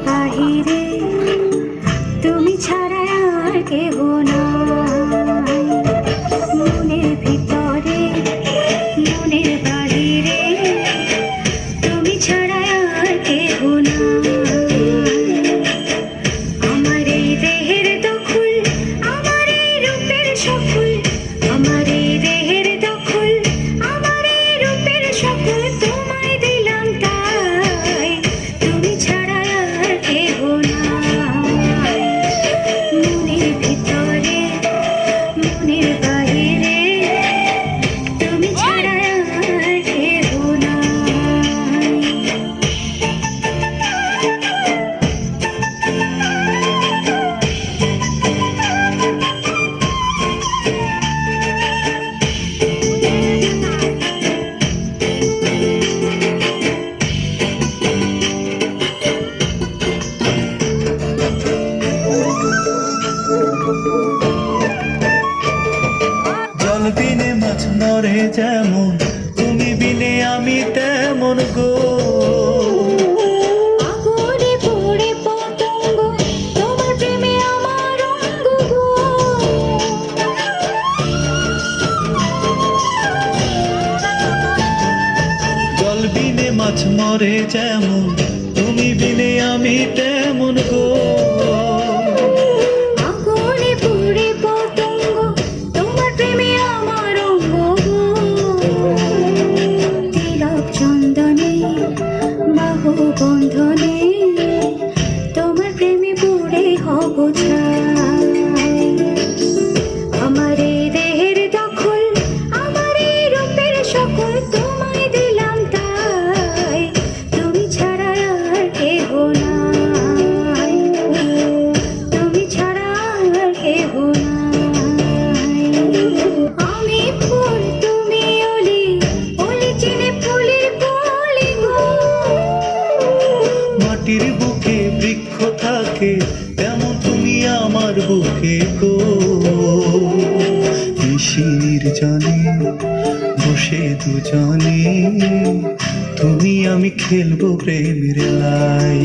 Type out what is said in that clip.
বাহিরে তুমি ছাড়া আর কেহ নাই। মনের ভিতরে মনের বাহিরে তুমি ছাড়া আর কেহ নাই। আমার এই দেহের দখল, আমার এই রূপের সকল, আমার এই দেহের দখল, আমার এই রূপের সকল তোমায় দিলাম তাই। তুমি ছাড়া আর কেহ নাই। মনের ভিতরে মনের বাহিরে তুমি ছাড়া আর কেহ নাই। জল বিনে মাছ মরে যেমন, তুমি বিনে আমি তেমন গো। আগুনে পড়ে পতঙ্গ, তোমার প্রেমে আমার অঙ্গ গো। জল বিনে মাছ মরে যেমন, তুমি বিনে আমি তেমন গো। আগুনে পড়ে পতঙ্গ, তোমার প্রেমে আমার অঙ্গ গো। তিলক চন্দনে বাহু বন্ধনে তোমার প্রেমে পড়ে হব ছাই। আমার এই দেহের দখল, আমার এই রূপের সকল তোমায় দিলাম তাই। তুমি ছাড়া আর কেহ নাই। তুমি ছাড়া আর কেহ নাই। আমি ফুল তুমি অলি, অলি চিনে ফুলের কলি গো। মাটির বুকে বৃক্ষ থাকে, তেমন তুমি আমার বুকে গো। নিশির জানে বসে দুজনে, তুমি আমি খেলবো প্রেমের লাই।